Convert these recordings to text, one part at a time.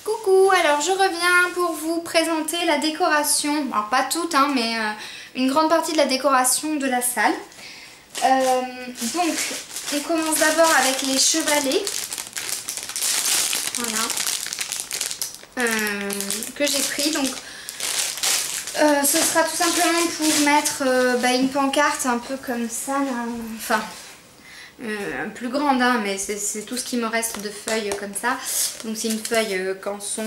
Coucou, alors je reviens pour vous présenter la décoration, alors pas toute hein, mais une grande partie de la décoration de la salle. Donc on commence d'abord avec les chevalets, voilà, que j'ai pris. Donc ce sera tout simplement pour mettre une pancarte un peu comme ça, là. Enfin plus grande hein, mais c'est tout ce qui me reste de feuilles comme ça. Donc c'est une feuille canson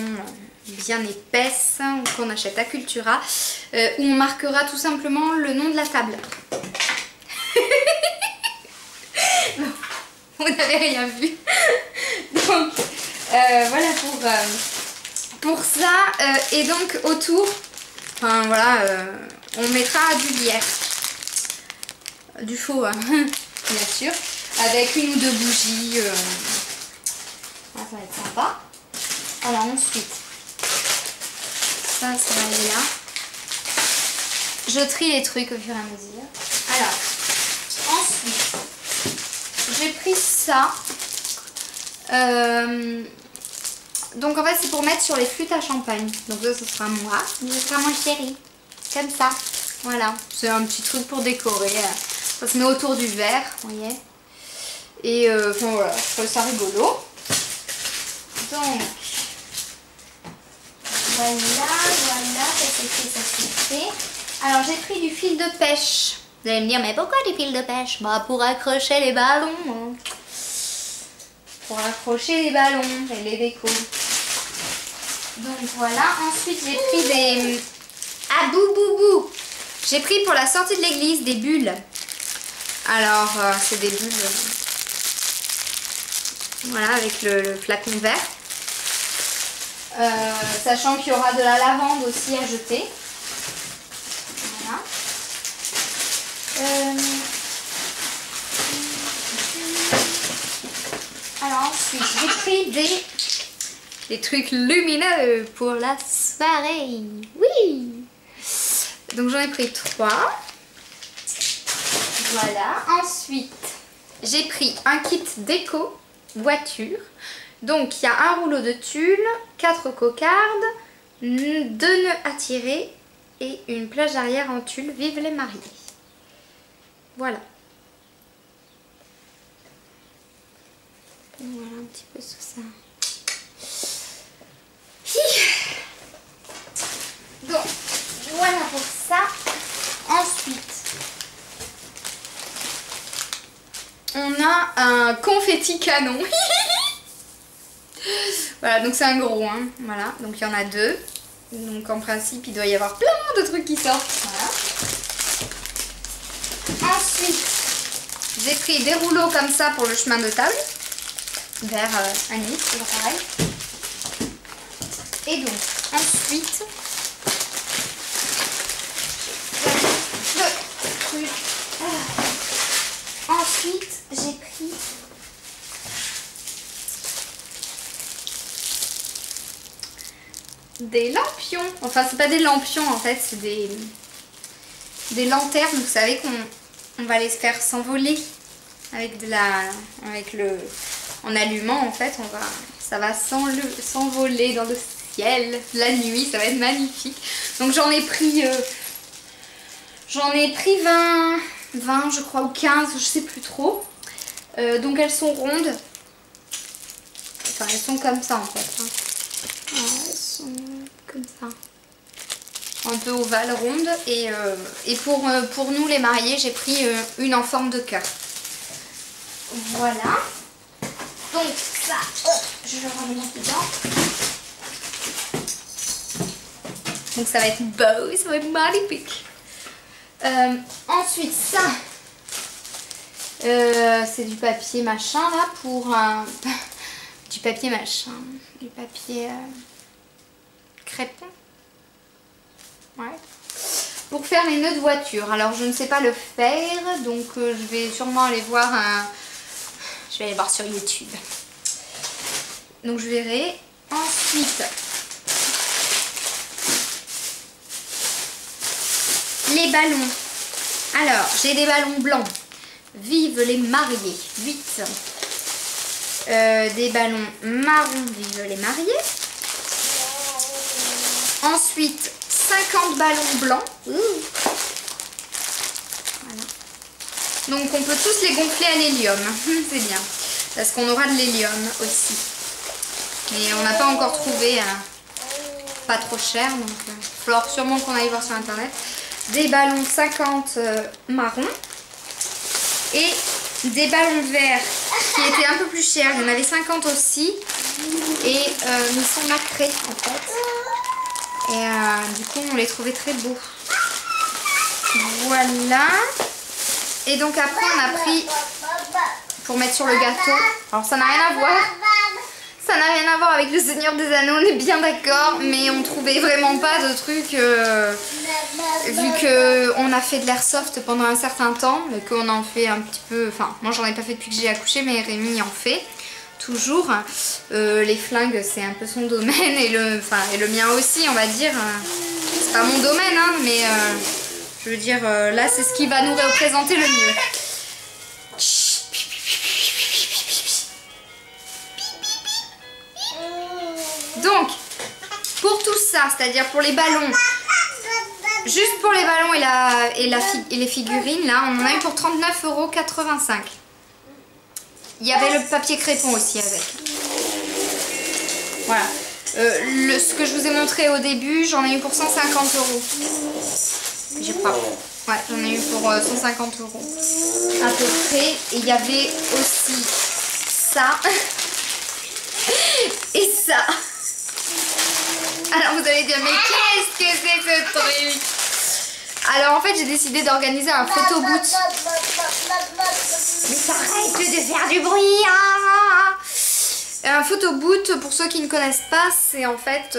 bien épaisse hein, qu'on achète à Cultura, où on marquera tout simplement le nom de la table. Bon, vous n'avez rien vu. Donc voilà pour ça, et donc autour, enfin voilà, on mettra du lierre, du faux hein, bien sûr, avec une ou deux bougies. Ça va être sympa. Alors ensuite, ça va aller là. Je trie les trucs au fur et à mesure. Alors, ensuite, j'ai pris ça. Donc en fait c'est pour mettre sur les flûtes à champagne. Donc ça ce sera moi, ce sera mon chéri. Comme ça. Voilà, c'est un petit truc pour décorer. Ça se met autour du verre, vous voyez. Et enfin voilà, je trouve ça rigolo. Donc voilà, ça c'est fait. Alors j'ai pris du fil de pêche. Vous allez me dire, mais pourquoi du fil de pêche? Bah pour accrocher les ballons. Hein. Pour accrocher les ballons et les décos. Donc voilà, ensuite j'ai pris des... Ah bouh. J'ai pris pour la sortie de l'église des bulles. Alors c'est des bulles... Voilà, avec le flacon vert. Sachant qu'il y aura de la lavande aussi à jeter. Voilà. Alors ensuite, j'ai pris des trucs lumineux pour la soirée. Oui. Donc j'en ai pris 3. Voilà. Ensuite, j'ai pris un kit déco voiture. Donc il y a un rouleau de tulle, 4 cocardes, 2 nœuds à tirer et une plage arrière en tulle. Vive les mariés. Voilà. Voilà un petit peu tout ça. Donc voilà pour ça. Ensuite, on a un confetti canon. Voilà, donc c'est un gros, hein. Voilà, donc il y en a 2. Donc en principe, il doit y avoir plein de trucs qui sortent. Voilà. Ensuite, j'ai pris des rouleaux comme ça pour le chemin de table. Vers Anis, toujours pareil. Et donc, ensuite, j'ai pris des lampions. Enfin, c'est pas des lampions en fait, c'est des lanternes. Vous savez qu'on va les faire s'envoler avec en allumant en fait, ça va s'envoler dans le ciel la nuit, ça va être magnifique. Donc j'en ai pris 20 je crois ou 15, je sais plus trop. Donc elles sont rondes. Enfin elles sont comme ça en fait. Hein. Elles sont comme ça. Un peu ovales, rondes. Et pour nous les mariés, j'ai pris une en forme de cœur. Voilà. Donc ça, je le remonte dedans. Donc ça va être beau, ça va être magnifique. Ensuite ça, c'est du papier machin là pour du papier machin, du papier crépon. Ouais. Pour faire les nœuds de voiture. Alors je ne sais pas le faire, donc je vais sûrement aller voir je vais aller voir sur YouTube. Donc je verrai. Ensuite, les ballons. Alors, j'ai des ballons blancs. Vive les mariés. 8. Des ballons marrons. Vive les mariés. Ensuite, 50 ballons blancs. Ouh. Voilà. Donc on peut tous les gonfler à l'hélium. C'est bien. Parce qu'on aura de l'hélium aussi. Mais on n'a pas encore trouvé pas trop cher. Donc il va falloir sûrement qu'on aille voir sur internet. Des ballons 50 marrons. Et des ballons verts qui étaient un peu plus chers. Il y en avait 50 aussi. Et ils sont nacrés en fait. Et du coup on les trouvait très beaux. Voilà. Et donc après on a pris pour mettre sur le gâteau. Alors ça n'a rien à voir. Ça n'a rien à voir avec le Seigneur des Anneaux, on est bien d'accord. Mais on trouvait vraiment pas de trucs. Vu qu'on a fait de l'airsoft pendant un certain temps. Et qu'on en fait un petit peu. Enfin moi j'en ai pas fait depuis que j'ai accouché. Mais Rémi en fait. Toujours. Les flingues c'est un peu son domaine. Et le mien aussi on va dire. C'est pas mon domaine hein, mais je veux dire là c'est ce qui va nous représenter le mieux. Donc, pour tout ça, c'est-à-dire pour les ballons, juste pour les ballons et les figurines, là, on en a eu pour 39,85 €. Il y avait le papier crépon aussi avec. Voilà. Ce que je vous ai montré au début, j'en ai eu pour 150 €. Je crois. Ouais, j'en ai eu pour 150 € à peu près. Et il y avait aussi ça. Et ça. Alors vous allez dire mais qu'est-ce que c'est ce truc? Alors en fait j'ai décidé d'organiser un photoboot. Mais arrête de faire du bruit hein. Un photoboot pour ceux qui ne connaissent pas c'est en fait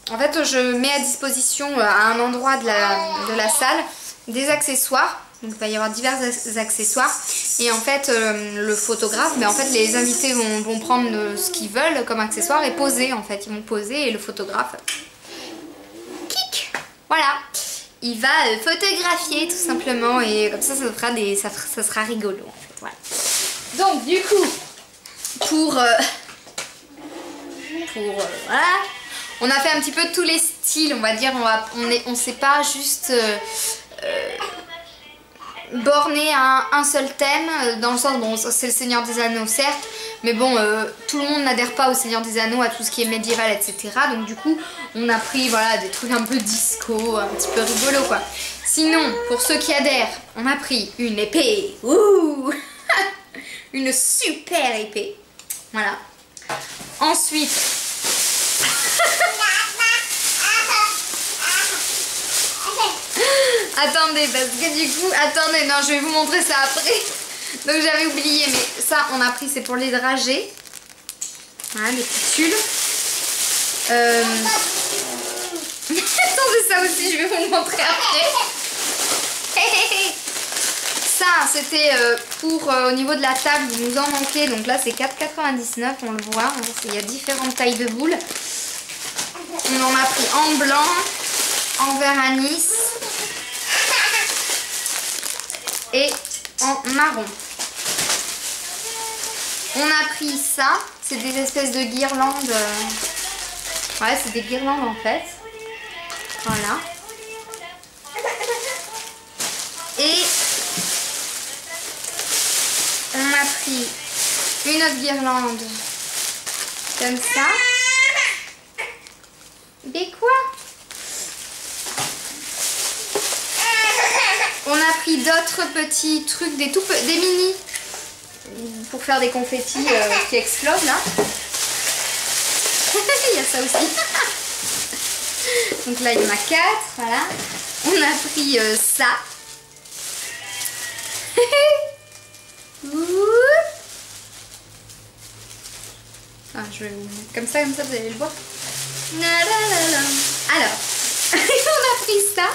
je mets à disposition à un endroit de la salle des accessoires. Donc il va y avoir divers accessoires et en fait le photographe, mais en fait les invités vont prendre ce qu'ils veulent comme accessoire et poser en fait. Ils vont poser et le photographe, kick, voilà, il va photographier tout simplement et comme ça ça sera rigolo en fait, voilà. Donc du coup voilà, on a fait un petit peu tous les styles, on va dire, on s'est pas juste borné à un seul thème, dans le sens, bon c'est le Seigneur des Anneaux certes, mais bon tout le monde n'adhère pas au Seigneur des Anneaux, à tout ce qui est médiéval etc. Donc du coup on a pris voilà des trucs un peu disco, un petit peu rigolo quoi. Sinon pour ceux qui adhèrent, on a pris une épée, ouh une super épée, voilà. Ensuite attendez, parce que du coup, attendez, non, je vais vous montrer ça après. Donc j'avais oublié, mais ça, on a pris, c'est pour les dragées. Voilà, les petits tulles. Attendez, ça aussi, je vais vous le montrer après. Ça, c'était pour, au niveau de la table, il nous en manquait. Donc là, c'est 4,99, on le voit. Il y a différentes tailles de boules. On en a pris en blanc, en vert anis et en marron. On a pris ça, c'est des espèces de guirlandes. Ouais, c'est des guirlandes en fait. Voilà. Et on a pris une autre guirlande comme ça. Mais quoi? On a pris d'autres petits trucs, des mini pour faire des confettis qui explosent là. Il y a ça aussi. Donc là il y en a 4, voilà. On a pris ça. Ah, je vais vous mettre comme ça vous allez le voir. Alors, on a pris ça.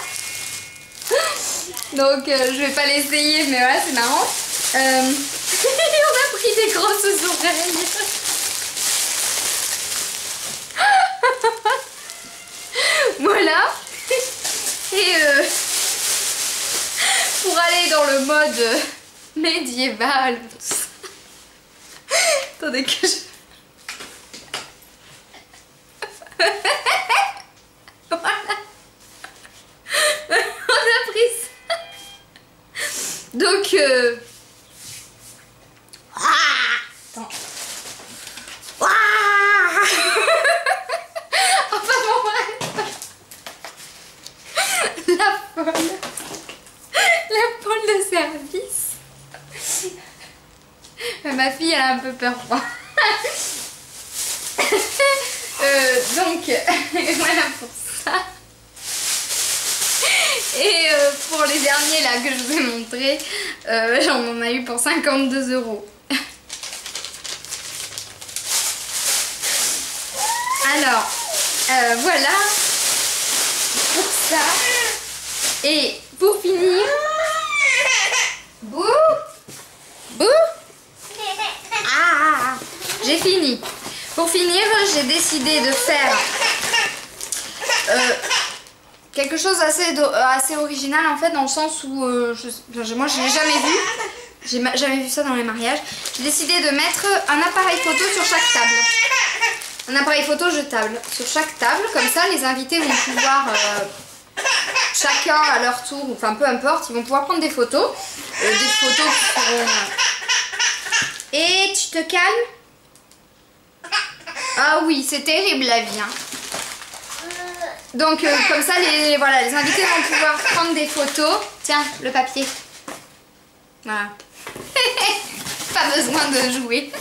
Donc je vais pas l'essayer mais voilà c'est marrant. On a pris des grosses oreilles. Voilà. Et pour aller dans le mode médiéval. Attendez que je... qu'elle a un peu peur. Donc, voilà pour ça. Et pour les derniers là que je vous ai montrés, j'en ai eu pour 52 €. Alors, voilà pour ça. Et pour finir, Bouh, Bouh, ah, j'ai fini. Pour finir, j'ai décidé de faire quelque chose assez original en fait, dans le sens où moi je l'ai jamais vu. J'ai jamais vu ça dans les mariages. J'ai décidé de mettre un appareil photo sur chaque table. Un appareil photo jetable sur chaque table. Comme ça, les invités vont pouvoir, chacun à leur tour, enfin peu importe, ils vont pouvoir prendre des photos. Des photos qui seront... Et tu te calmes? Ah oui, c'est terrible la vie. Hein. Donc comme ça, voilà, les invités vont pouvoir prendre des photos. Tiens, le papier. Voilà. Pas besoin de jouer.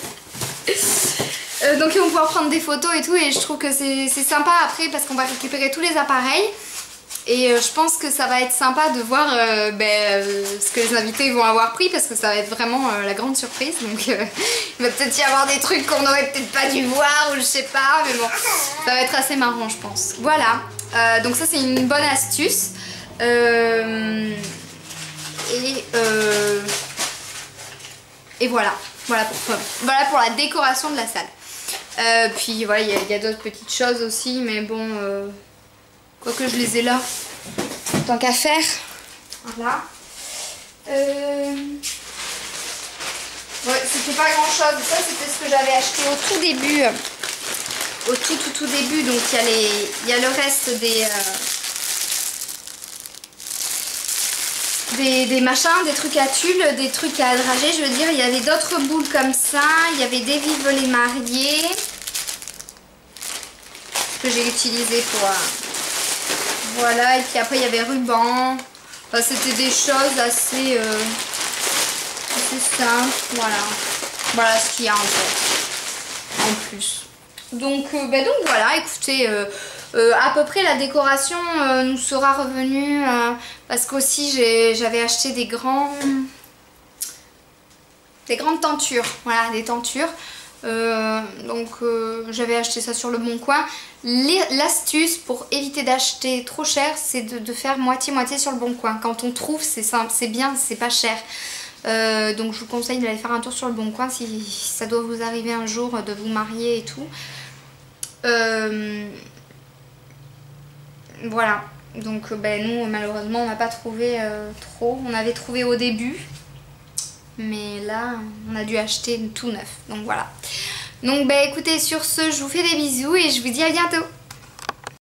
Donc ils vont pouvoir prendre des photos et tout, et je trouve que c'est sympa après parce qu'on va récupérer tous les appareils. Et je pense que ça va être sympa de voir ce que les invités vont avoir pris, parce que ça va être vraiment la grande surprise. Donc il va peut-être y avoir des trucs qu'on n'aurait peut-être pas dû voir, ou je sais pas, mais bon, ça va être assez marrant je pense. Voilà, donc ça c'est une bonne astuce. Et voilà, voilà pour la décoration de la salle. Puis voilà, il y a d'autres petites choses aussi, mais bon, quoi que je les ai là, tant qu'à faire. Voilà. Ouais, c'était pas grand chose. Ça, c'était ce que j'avais acheté au tout début. Au tout début. Donc il y a le reste des machins, des trucs à tulle, des trucs à drager. Je veux dire, il y avait d'autres boules comme ça. Il y avait des vives les mariés que j'ai utilisé pour... Voilà, et puis après il y avait ruban. Enfin, c'était des choses assez simples. Voilà. Voilà ce qu'il y a en fait. En plus. Donc voilà, écoutez, à peu près la décoration nous sera revenue. Parce qu'aussi j'avais acheté des grandes tentures. Voilà, des tentures. Donc j'avais acheté ça sur le Bon Coin. L'astuce pour éviter d'acheter trop cher, c'est de faire moitié-moitié sur le Bon Coin. Quand on trouve, c'est simple, c'est bien, c'est pas cher. Donc je vous conseille d'aller faire un tour sur le Bon Coin si ça doit vous arriver un jour de vous marier et tout. Voilà. Donc nous malheureusement on n'a pas trouvé trop. On avait trouvé au début. Mais là, on a dû acheter tout neuf. Donc voilà. Donc écoutez, sur ce, je vous fais des bisous et je vous dis à bientôt.